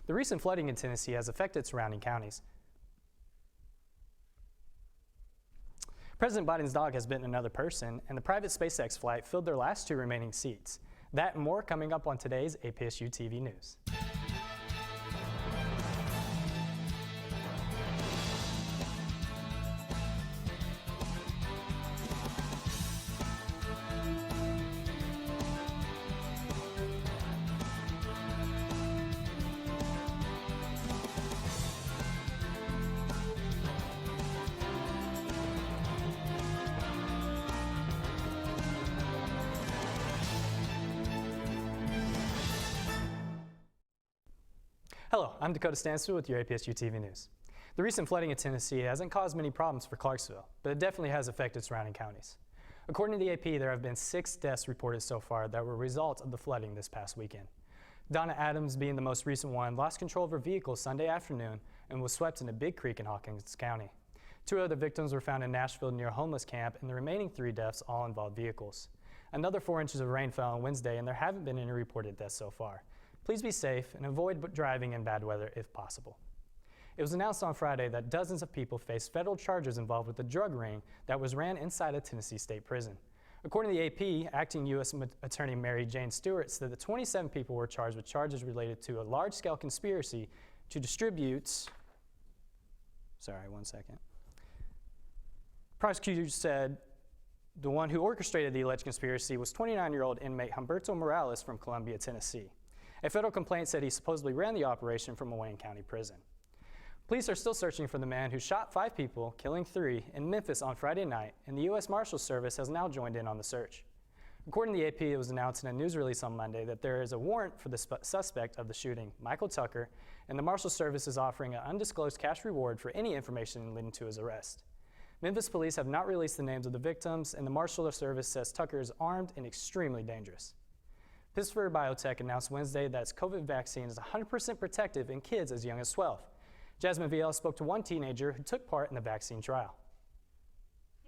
The recent flooding in Tennessee has affected surrounding counties. President Biden's dog has bitten another person, and the private SpaceX flight filled their last 2 remaining seats. That and more coming up on today's APSU TV News. Hello, I'm Dakota Stansfield with your APSU TV News. The recent flooding in Tennessee hasn't caused many problems for Clarksville, but it definitely has affected surrounding counties. According to the AP, there have been 6 deaths reported so far that were a result of the flooding this past weekend. Donna Adams, being the most recent one, lost control of her vehicle Sunday afternoon and was swept in a big creek in Hawkins County. 2 other victims were found in Nashville near a homeless camp, and the remaining 3 deaths all involved vehicles. Another 4 inches of rain fell on Wednesday, and there haven't been any reported deaths so far. Please be safe and avoid driving in bad weather if possible. It was announced on Friday that dozens of people face federal charges involved with the drug ring that was ran inside a Tennessee state prison. According to the AP, acting U.S. Attorney Mary Jane Stewart said that 27 people were charged with charges related to a large-scale conspiracy to distribute. Prosecutors said the one who orchestrated the alleged conspiracy was 29-year-old inmate Humberto Morales from Columbia, Tennessee. A federal complaint said he supposedly ran the operation from a Wayne County prison. Police are still searching for the man who shot 5 people, killing 3, in Memphis on Friday night, and the U.S. Marshals Service has now joined in on the search. According to the AP, it was announced in a news release on Monday that there is a warrant for the suspect of the shooting, Michael Tucker, and the Marshals Service is offering an undisclosed cash reward for any information leading to his arrest. Memphis police have not released the names of the victims, and the Marshals Service says Tucker is armed and extremely dangerous. Pittsburgh Biotech announced Wednesday that its COVID vaccine is 100% protective in kids as young as 12. Jasmine Viel spoke to one teenager who took part in the vaccine trial.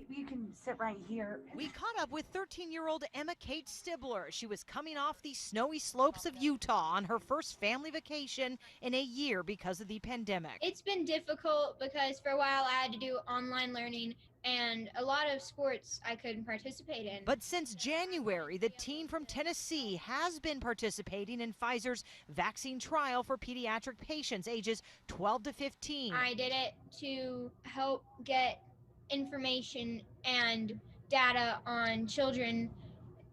You can sit right here. We caught up with 13-year-old Emma Kate Stibler. She was coming off the snowy slopes of Utah on her first family vacation in a year because of the pandemic. It's been difficult because for a while I had to do online learning and a lot of sports I couldn't participate in. But since January, the teen from Tennessee has been participating in Pfizer's vaccine trial for pediatric patients ages 12 to 15. I did it to help get information and data on children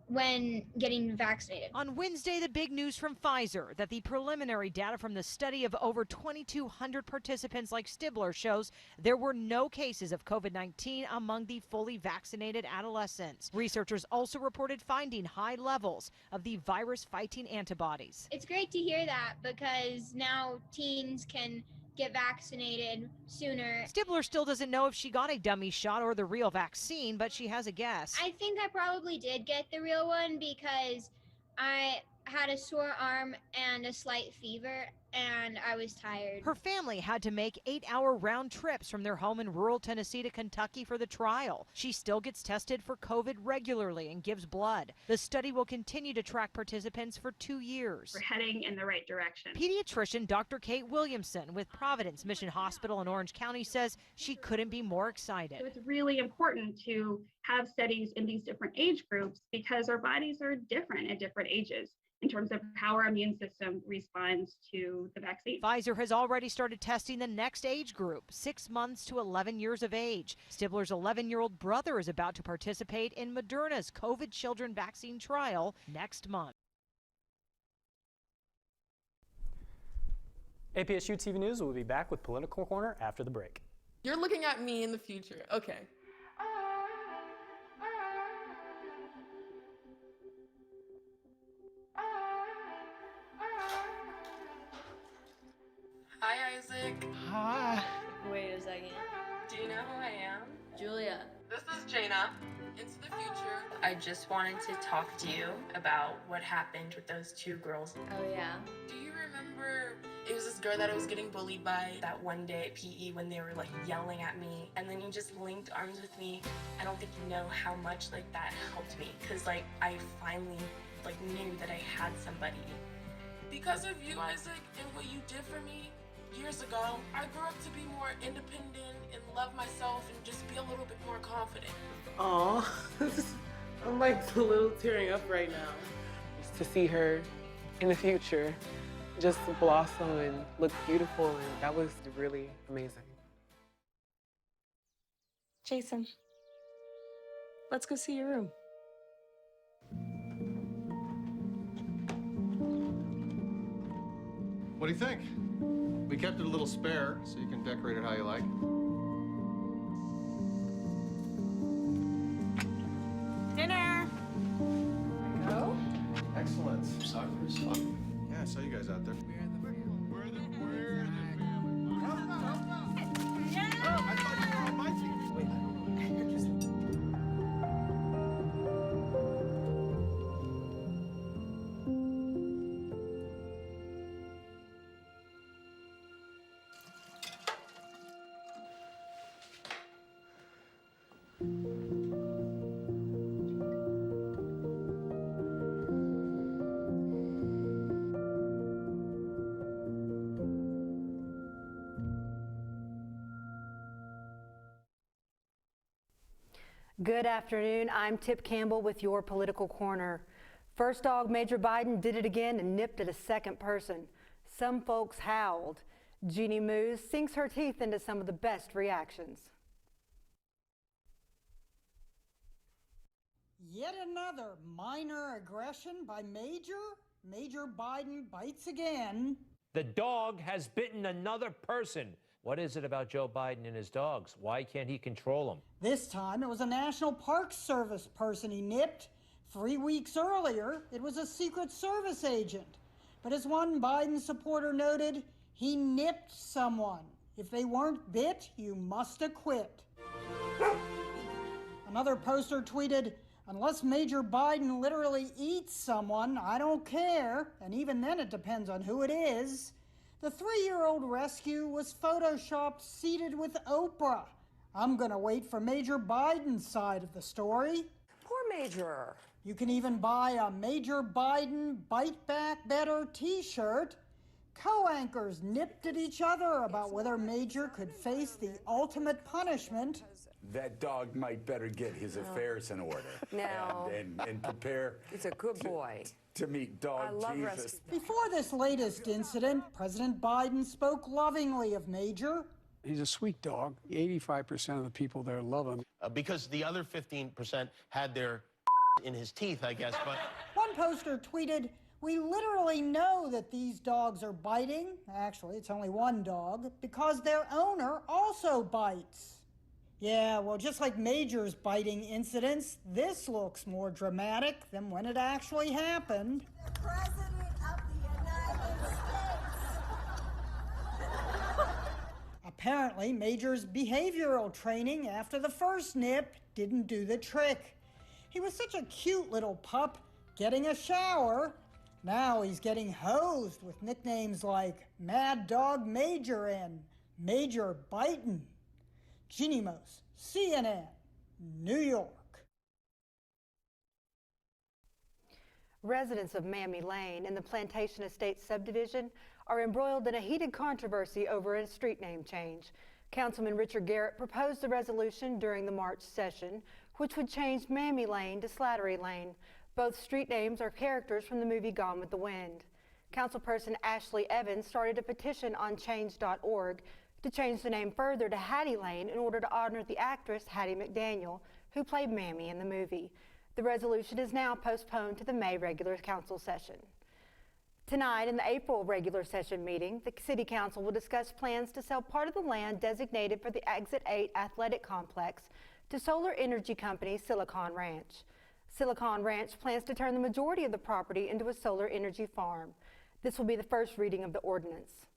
when getting vaccinated. On Wednesday, the big news from Pfizer that the preliminary data from the study of over 2,200 participants like Stibler shows there were no cases of COVID-19 among the fully vaccinated adolescents. Researchers also reported finding high levels of the virus-fighting antibodies. It's great to hear that because now teens can get vaccinated sooner. Stibler still doesn't know if she got a dummy shot or the real vaccine, but she has a guess. I think I probably did get the real one because I had a sore arm and a slight fever and I was tired. Her family had to make 8-hour round trips from their home in rural Tennessee to Kentucky for the trial. She still gets tested for COVID regularly and gives blood. The study will continue to track participants for 2 years. We're heading in the right direction. Pediatrician Dr. Kate Williamson with Providence Mission Hospital in Orange County says she couldn't be more excited. So it's really important to have studies in these different age groups because our bodies are different at different ages in terms of how our immune system responds to the vaccine. Pfizer has already started testing the next age group, 6 months to 11 years of age. Stibler's 11-year-old brother is about to participate in Moderna's COVID children vaccine trial next month. APSU TV News will be back with Political Corner after the break. You're looking at me in the future. Okay. Hi, Isaac. Hi. Wait a second. Do you know who I am? Julia. This is Jaina. Into the future. I just wanted to talk to you about what happened with those 2 girls. Oh, yeah. Do you remember it was this girl that I was getting bullied by that one day at PE when they were like yelling at me, and then you just linked arms with me? I don't think you know how much like that helped me, because like I finally like knew that I had somebody. Because of you, Isaac, and what you did for me years ago, I grew up to be more independent and love myself and just be a little bit more confident. Aw, I'm like a little tearing up right now. Just to see her in the future just blossom and look beautiful, and that was really amazing. Jason, let's go see your room. What do you think? We kept it a little spare, so you can decorate it how you like. Dinner. Go. Excellent. Soccer is fun. Yeah, I saw you guys out there. We're the family. Come on. Oh, I thought you were on my team. Wait, Good afternoon. I'm Tip Campbell with your Political Corner. First dog Major Biden did it again and nipped at a second person. Some folks howled. Jeannie Moos sinks her teeth into some of the best reactions. Yet another minor aggression by Major. Major Biden bites again. The dog has bitten another person. What is it about Joe Biden and his dogs? Why can't he control them? This time it was a National Park Service person he nipped. 3 weeks earlier, it was a Secret Service agent. But as one Biden supporter noted, he nipped someone. If they weren't bit, you must acquit. Another poster tweeted, "Unless Major Biden literally eats someone, I don't care. And even then it depends on who it is." The 3-year-old rescue was photoshopped seated with Oprah. I'm gonna wait for Major Biden's side of the story. Poor Major. You can even buy a Major Biden Bite Back Better t-shirt. Co-anchors nipped at each other about whether Major could face the ultimate punishment. That dog might better get his affairs in order. No. And prepare. He's a good boy. To meet dog I love Jesus. rescue. Before this latest incident, President Biden spoke lovingly of Major. He's a sweet dog. 85% of the people there love him. Because the other 15% had their in his teeth, I guess, but... One poster tweeted, "We literally know that these dogs are biting." Actually, it's only one dog, because their owner also bites. Yeah, well, just like Major's biting incidents, this looks more dramatic than when it actually happened. The President of the United States. Apparently, Major's behavioral training after the first nip didn't do the trick. He was such a cute little pup, getting a shower. Now he's getting hosed with nicknames like Mad Dog Major and Major Bitin'. Jeannie Moos, CNN, New York. Residents of Mammy Lane in the Plantation Estates subdivision are embroiled in a heated controversy over a street name change. Councilman Richard Garrett proposed the resolution during the March session, which would change Mammy Lane to Slattery Lane. Both street names are characters from the movie Gone with the Wind. Councilperson Ashley Evans started a petition on change.org to change the name further to Hattie Lane in order to honor the actress Hattie McDaniel, who played Mammy in the movie. The resolution is now postponed to the May regular council session. Tonight, in the April regular session meeting, the City Council will discuss plans to sell part of the land designated for the Exit 8 athletic complex to solar energy company Silicon Ranch. Silicon Ranch plans to turn the majority of the property into a solar energy farm. This will be the first reading of the ordinance.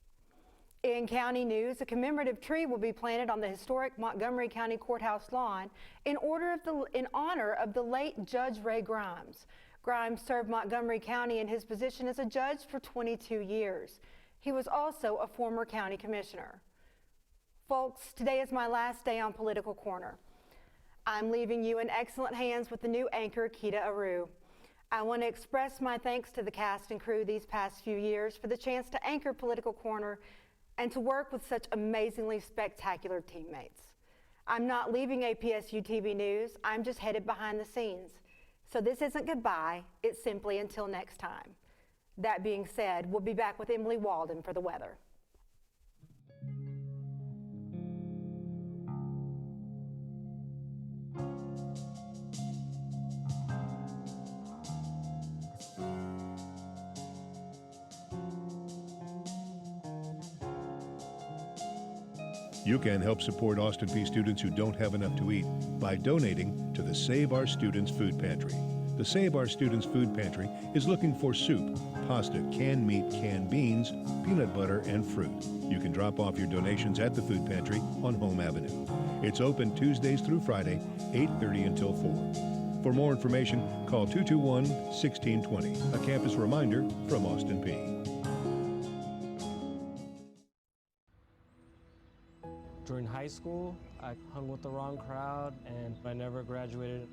In county news, a commemorative tree will be planted on the historic Montgomery County Courthouse lawn in honor of the late Judge Ray Grimes. Grimes served Montgomery County in his position as a judge for 22 years. He was also a former county commissioner. Folks, today is my last day on Political Corner. I'm leaving you in excellent hands with the new anchor, Keita Aru. I want to express my thanks to the cast and crew these past few years for the chance to anchor Political Corner and to work with such amazingly spectacular teammates. I'm not leaving APSU TV News, I'm just headed behind the scenes. So this isn't goodbye, it's simply until next time. That being said, we'll be back with Emily Walden for the weather. You can help support Austin Peay students who don't have enough to eat by donating to the Save Our Students Food Pantry. The Save Our Students Food Pantry is looking for soup, pasta, canned meat, canned beans, peanut butter, and fruit. You can drop off your donations at the food pantry on Home Avenue. It's open Tuesdays through Friday, 8:30 until 4. For more information, call 221-1620, a campus reminder from Austin Peay. During high school, I hung with the wrong crowd and I never graduated.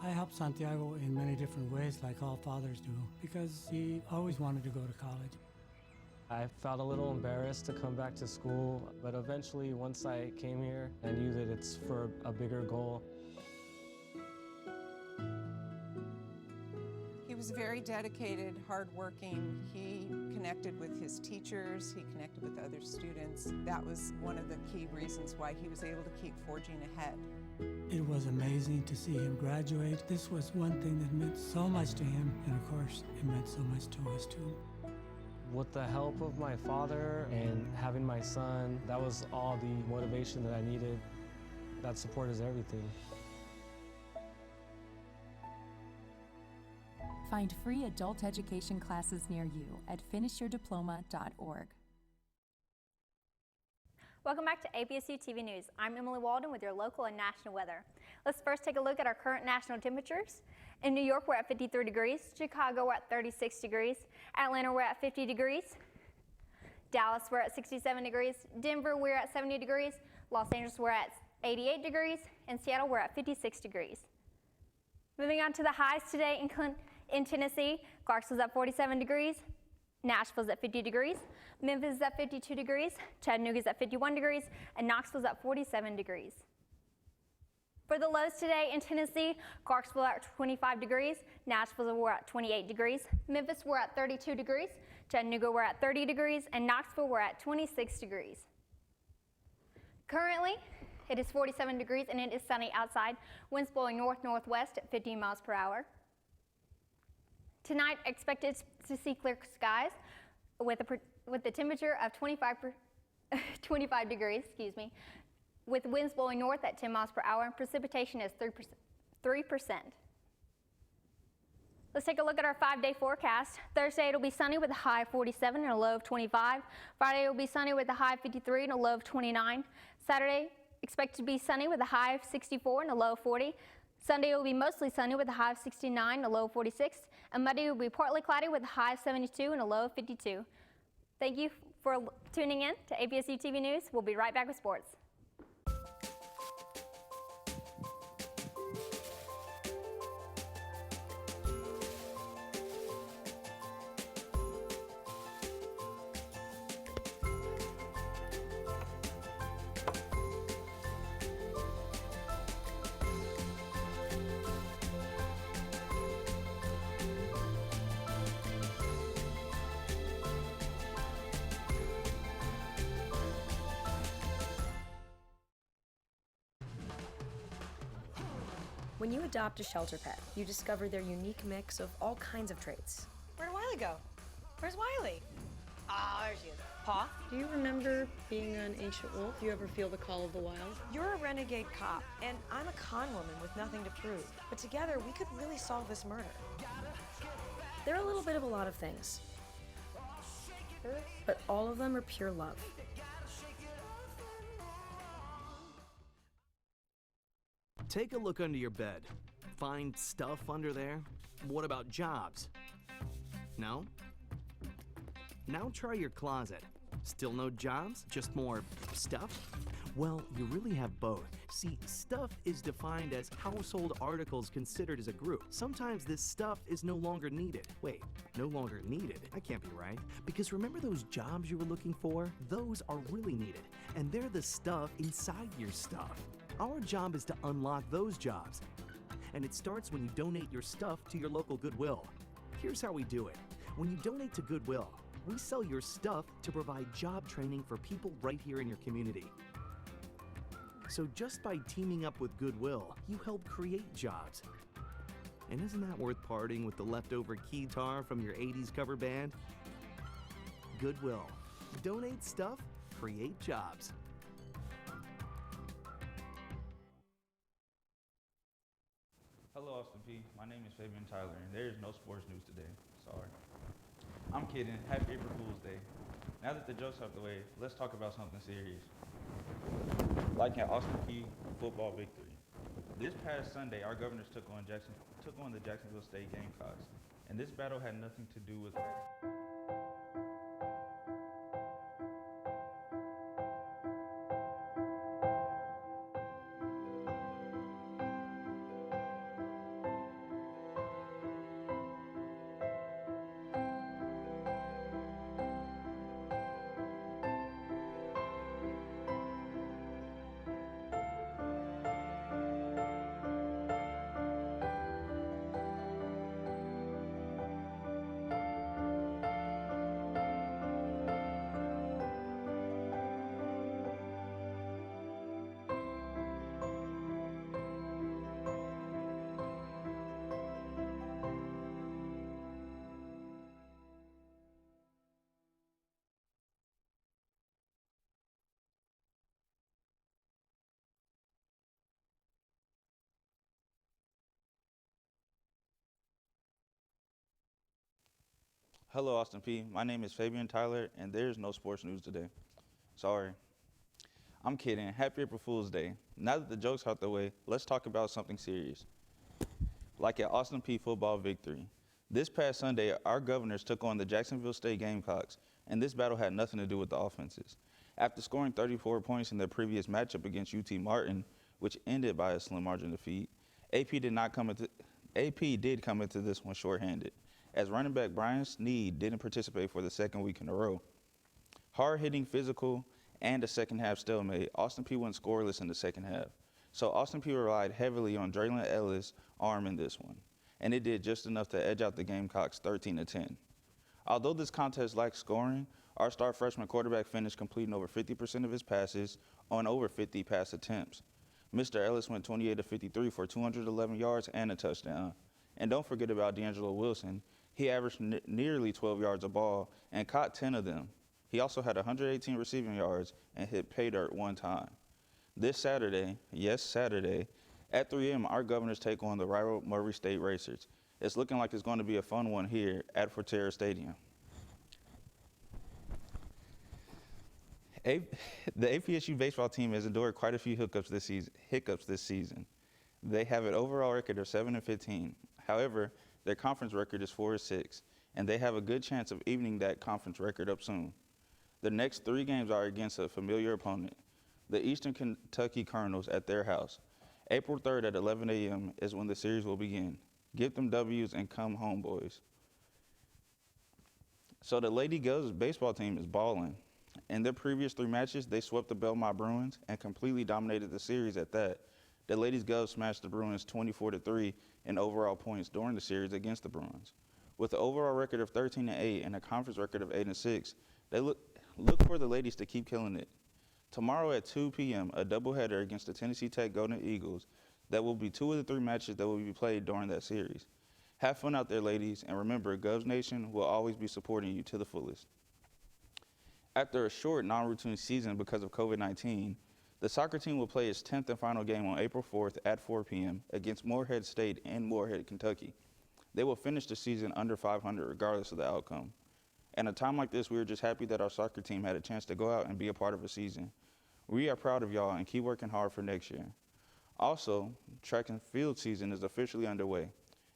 I helped Santiago in many different ways, like all fathers do, because he always wanted to go to college. I felt a little embarrassed to come back to school, but eventually, once I came here, I knew that it's for a bigger goal. He was very dedicated, hardworking. He connected with his teachers. He connected with other students. That was one of the key reasons why he was able to keep forging ahead. It was amazing to see him graduate. This was one thing that meant so much to him, and of course, it meant so much to us too. With the help of my father and having my son, that was all the motivation that I needed. That support is everything. Find free adult education classes near you at finishyourdiploma.org. Welcome back to APSU TV News. I'm Emily Walden with your local and national weather. Let's first take a look at our current national temperatures. In New York, we're at 53 degrees. Chicago, we're at 36 degrees. Atlanta, we're at 50 degrees. Dallas, we're at 67 degrees. Denver, we're at 70 degrees. Los Angeles, we're at 88 degrees. And Seattle, we're at 56 degrees. Moving on to the highs today in Tennessee, Clarksville's at 47 degrees. Nashville's at 50 degrees. Memphis is at 52 degrees. Chattanooga's at 51 degrees. And Knoxville's at 47 degrees. For the lows today in Tennessee, Clarksville at 25 degrees. Nashville, we're at 28 degrees. Memphis, we're at 32 degrees. Chattanooga, we're at 30 degrees. And Knoxville, we're at 26 degrees. Currently, it is 47 degrees and it is sunny outside. Winds blowing north-northwest at 15 miles per hour. Tonight, expected to see clear skies with the temperature of 25 degrees, with winds blowing north at 10 miles per hour, and precipitation is 3%. Let's take a look at our 5-day forecast. Thursday, it'll be sunny with a high of 47 and a low of 25. Friday, it'll be sunny with a high of 53 and a low of 29. Saturday, expected to be sunny with a high of 64 and a low of 40. Sunday will be mostly sunny with a high of 69 and a low of 46. And Monday will be partly cloudy with a high of 72 and a low of 52. Thank you for tuning in to APSU TV News. We'll be right back with sports. When you adopt a shelter pet, you discover their unique mix of all kinds of traits. Where'd Wiley go? Where's Wiley? Ah, there she is. Paw? Do you remember being an ancient wolf? Do you ever feel the call of the wild? You're a renegade cop, and I'm a con woman with nothing to prove. But together, we could really solve this murder. They're a little bit of a lot of things, but all of them are pure love. Take a look under your bed. Find stuff under there? What about jobs? No? Now try your closet. Still no jobs? Just more stuff? Well, you really have both. See, stuff is defined as household articles considered as a group. Sometimes this stuff is no longer needed. Wait, no longer needed? That can't be right. Because remember those jobs you were looking for? Those are really needed, and they're the stuff inside your stuff. Our job is to unlock those jobs, and it starts when you donate your stuff to your local Goodwill. Here's how we do it. When you donate to Goodwill, we sell your stuff to provide job training for people right here in your community. So just by teaming up with Goodwill, you help create jobs. And isn't that worth parting with the leftover keytar from your 80s cover band? Goodwill. Donate stuff, create jobs. Hello, Austin P. My name is Fabian Tyler, and there is no sports news today. Sorry. I'm kidding. Happy April Fool's Day. Now that the joke's out the way, let's talk about something serious. Like an Austin P football victory. This past Sunday, our governors took on the Jacksonville State Gamecocks, and this battle had nothing to do with Hello, Austin P. My name is Fabian Tyler, and there's no sports news today. Sorry. I'm kidding. Happy April Fool's Day. Now that the joke's out the way, let's talk about something serious. Like an Austin P football victory. This past Sunday, our governors took on the Jacksonville State Gamecocks, and this battle had nothing to do with the offenses. After scoring 34 points in their previous matchup against UT Martin, which ended by a slim margin defeat, AP did come into this one shorthanded, as running back Brian Sneed didn't participate for the second week in a row. Hard-hitting, physical, and a second-half stalemate, Austin P went scoreless in the second half. So Austin P relied heavily on Draylon Ellis' arm in this one, and it did just enough to edge out the Gamecocks 13-10. Although this contest lacked scoring, our star freshman quarterback finished completing over 50% of his passes on over 50 pass attempts. Mr. Ellis went 28-53 for 211 yards and a touchdown. And don't forget about D'Angelo Wilson. He averaged nearly 12 yards a ball and caught 10 of them. He also had 118 receiving yards and hit pay dirt one time. This Saturday, yes, Saturday, at 3 a.m., our governors take on the rival Murray State Racers. It's looking like it's going to be a fun one here at Forterra Stadium. The APSU baseball team has endured quite a few hiccups this season. They have an overall record of 7-15. However, their conference record is 4-6, and they have a good chance of evening that conference record up soon. The next 3 games are against a familiar opponent, the Eastern Kentucky Colonels at their house. April 3rd at 11 a.m. is when the series will begin. Get them W's and come home, boys. So the Lady Govs baseball team is balling. In their previous 3 matches, they swept the Belmont Bruins and completely dominated the series at that. The Ladies Govs smashed the Bruins 24-3 in overall points during the series against the Bruins. With an overall record of 13-8 and a conference record of 8-6, they look for the ladies to keep killing it. Tomorrow at 2 p.m., a doubleheader against the Tennessee Tech Golden Eagles. That will be 2 of the 3 matches that will be played during that series. Have fun out there, ladies, and remember, Govs Nation will always be supporting you to the fullest. After a short, non-routine season because of COVID-19, the soccer team will play its 10th and final game on April 4th at 4 p.m. against Morehead State in Morehead, Kentucky. They will finish the season under 500 regardless of the outcome. And at a time like this, we are just happy that our soccer team had a chance to go out and be a part of a season. We are proud of y'all and keep working hard for next year. Also, track and field season is officially underway.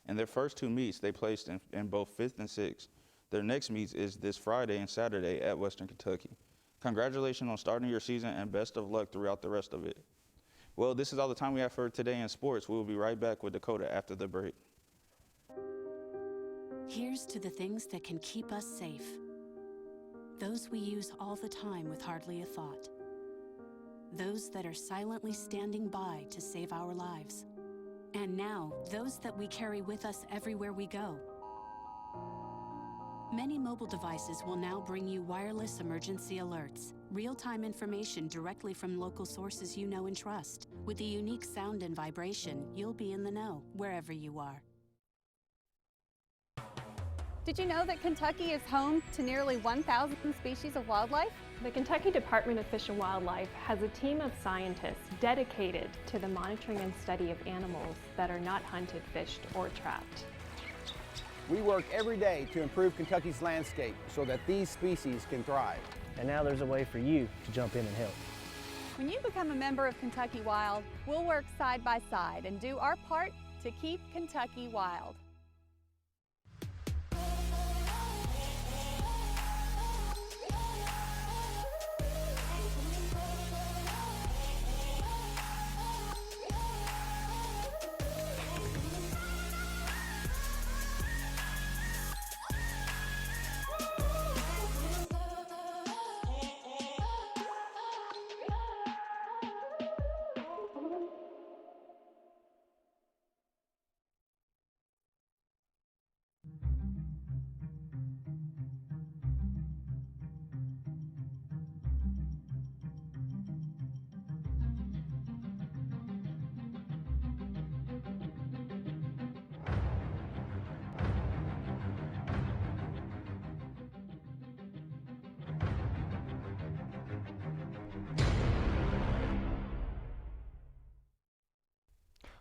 In their first 2 meets, they placed in both 5th and 6th. Their next meets is this Friday and Saturday at Western Kentucky. Congratulations on starting your season and best of luck throughout the rest of it. Well, this is all the time we have for today in sports. We will be right back with Dakota after the break. Here's to the things that can keep us safe. Those we use all the time with hardly a thought. Those that are silently standing by to save our lives. And now, those that we carry with us everywhere we go. Many mobile devices will now bring you wireless emergency alerts, real-time information directly from local sources you know and trust. With the unique sound and vibration, you'll be in the know, wherever you are. Did you know that Kentucky is home to nearly 1,000 species of wildlife? The Kentucky Department of Fish and Wildlife has a team of scientists dedicated to the monitoring and study of animals that are not hunted, fished, or trapped. We work every day to improve Kentucky's landscape so that these species can thrive. And now there's a way for you to jump in and help. When you become a member of Kentucky Wild, we'll work side by side and do our part to keep Kentucky wild.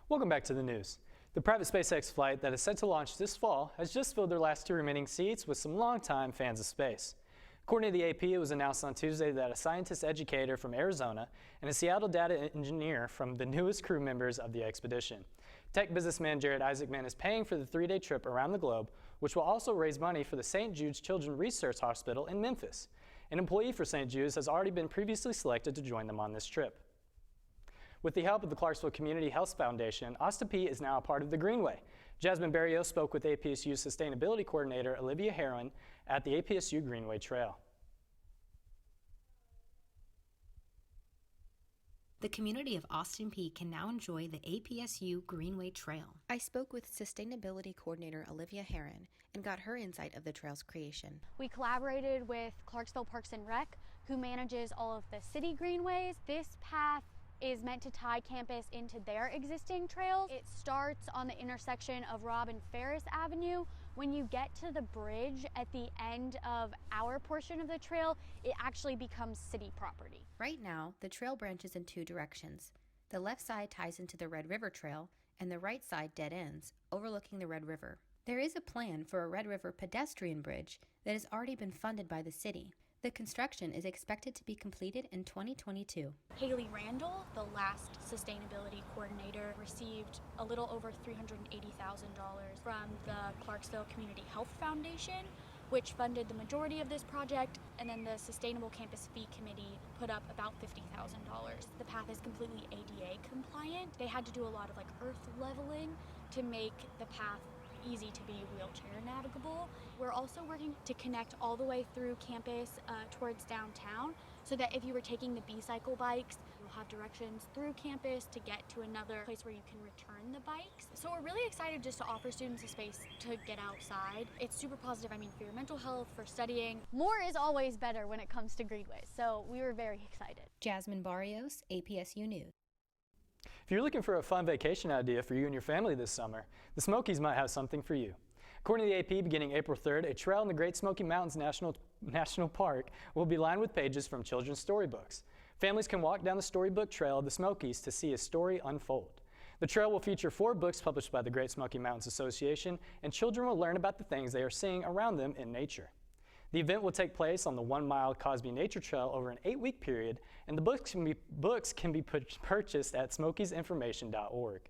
Welcome back to the news. The private SpaceX flight that is set to launch this fall has just filled their last 2 remaining seats with some longtime fans of space. According to the AP, it was announced on Tuesday that a scientist educator from Arizona and a Seattle data engineer from the newest crew members of the expedition. Tech businessman Jared Isaacman is paying for the 3-day trip around the globe, which will also raise money for the St. Jude's Children's Research Hospital in Memphis. An employee for St. Jude's has already been previously selected to join them on this trip. With the help of the Clarksville Community Health Foundation, Austin Peay is now a part of the Greenway. Jasmine Barrios spoke with APSU Sustainability Coordinator Olivia Heron at the APSU Greenway Trail. The community of Austin Peay can now enjoy the APSU Greenway Trail. I spoke with Sustainability Coordinator Olivia Heron and got her insight of the trail's creation. We collaborated with Clarksville Parks and Rec, who manages all of the city greenways. This path is meant to tie campus into their existing trails. It starts on the intersection of Robb and Ferris Avenue. When you get to the bridge at the end of our portion of the trail, it actually becomes city property. Right now, the trail branches in 2 directions. The left side ties into the Red River Trail, and the right side dead ends, overlooking the Red River. There is a plan for a Red River pedestrian bridge that has already been funded by the city. The construction is expected to be completed in 2022. Haley Randall, the last sustainability coordinator, received a little over $380,000 from the Clarksville Community Health Foundation, which funded the majority of this project, and then the Sustainable Campus Fee Committee put up about $50,000. The path is completely ADA compliant. They had to do a lot of earth leveling to make the path easy to be wheelchair navigable. We're also working to connect all the way through campus towards downtown, so that if you were taking the B-Cycle bikes, you'll have directions through campus to get to another place where you can return the bikes. So we're really excited just to offer students a space to get outside. It's super positive, for your mental health, for studying. More is always better when it comes to greenways, so we were very excited. Jasmine Barrios, APSU News. If you're looking for a fun vacation idea for you and your family this summer, the Smokies might have something for you. According to the AP, beginning April 3rd, a trail in the Great Smoky Mountains National Park will be lined with pages from children's storybooks. Families can walk down the storybook trail of the Smokies to see a story unfold. The trail will feature 4 books published by the Great Smoky Mountains Association, and children will learn about the things they are seeing around them in nature. The event will take place on the 1-mile Cosby Nature Trail over an 8-week period, and the books can be purchased at smokiesinformation.org.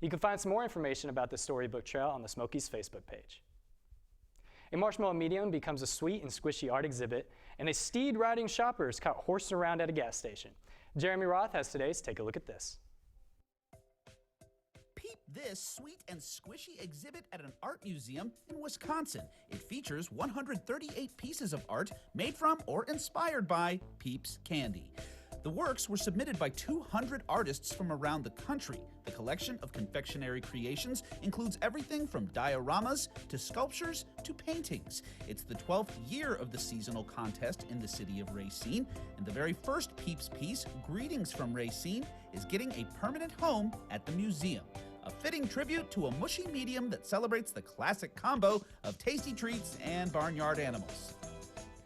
You can find some more information about the Storybook Trail on the Smokies Facebook page. A marshmallow medium becomes a sweet and squishy art exhibit, And a steed-riding shopper is caught horsing around at a gas station. Jeremy Roth has today's Take a Look at This. Peep this sweet and squishy exhibit at an art museum in Wisconsin. It features 138 pieces of art made from or inspired by Peeps candy. The works were submitted by 200 artists from around the country. The collection of confectionery creations includes everything from dioramas to sculptures to paintings. It's the 12th year of the seasonal contest in the city of Racine, and the very first Peeps piece, Greetings from Racine, is getting a permanent home at the museum. A fitting tribute to a mushy medium that celebrates the classic combo of tasty treats and barnyard animals.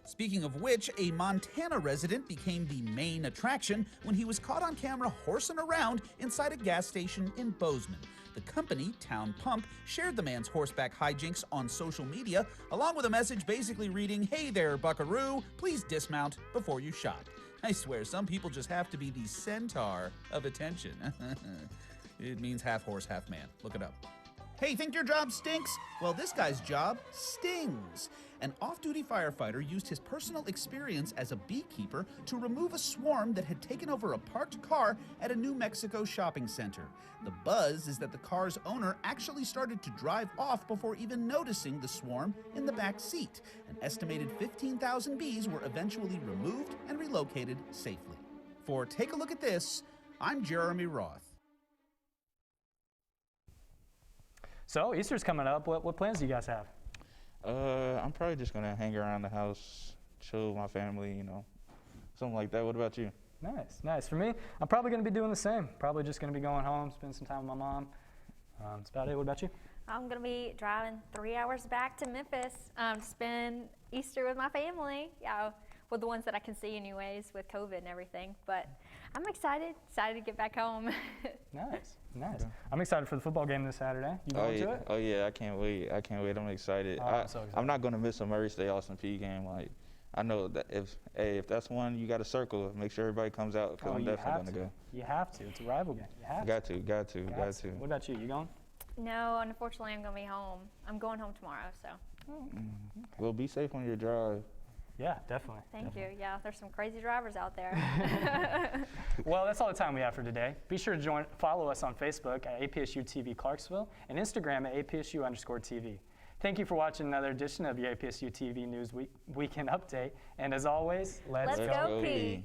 Speaking of which, a Montana resident became the main attraction when he was caught on camera horsing around inside a gas station in Bozeman. The company, Town Pump, shared the man's horseback hijinks on social media, along with a message basically reading, "Hey there, buckaroo, please dismount before you shop." I swear, some people just have to be the centaur of attention. It means half horse, half man. Look it up. Hey, think your job stinks? Well, this guy's job stings. An off-duty firefighter used his personal experience as a beekeeper to remove a swarm that had taken over a parked car at a New Mexico shopping center. The buzz is that the car's owner actually started to drive off before even noticing the swarm in the back seat. An estimated 15,000 bees were eventually removed and relocated safely. For Take a Look at This, I'm Jeremy Roth. So Easter's coming up. What plans do you guys have? I'm probably just gonna hang around the house, chill with my family, you know, something like that. What about you? Nice. For me, I'm probably gonna be doing the same. Probably just gonna be going home, spend some time with my mom. That's about it. What about you? I'm gonna be driving 3 hours back to Memphis to spend Easter with my family. Yeah, with the ones that I can see anyways with COVID and everything. But I'm excited to get back home. Nice. I'm excited for the football game this Saturday. You going to it? Oh yeah, I can't wait. I'm excited. Oh, I'm so excited. I'm not gonna miss a Murray State Austin Peay game. Like, I know that if that's one you got to circle, make sure everybody comes out. Cause I'm definitely gonna go. You have to. It's a rival game. You have to. Got to. What about you? You going? No, unfortunately, I'm gonna be home. I'm going home tomorrow, so. Well, be safe on your drive. Yeah, definitely. Thank you. Yeah, there's some crazy drivers out there. Well, that's all the time we have for today. Be sure to follow us on Facebook at APSU TV Clarksville and Instagram at APSU_TV. Thank you for watching another edition of your APSU TV News Weekend Update. And as always, let's go Peay.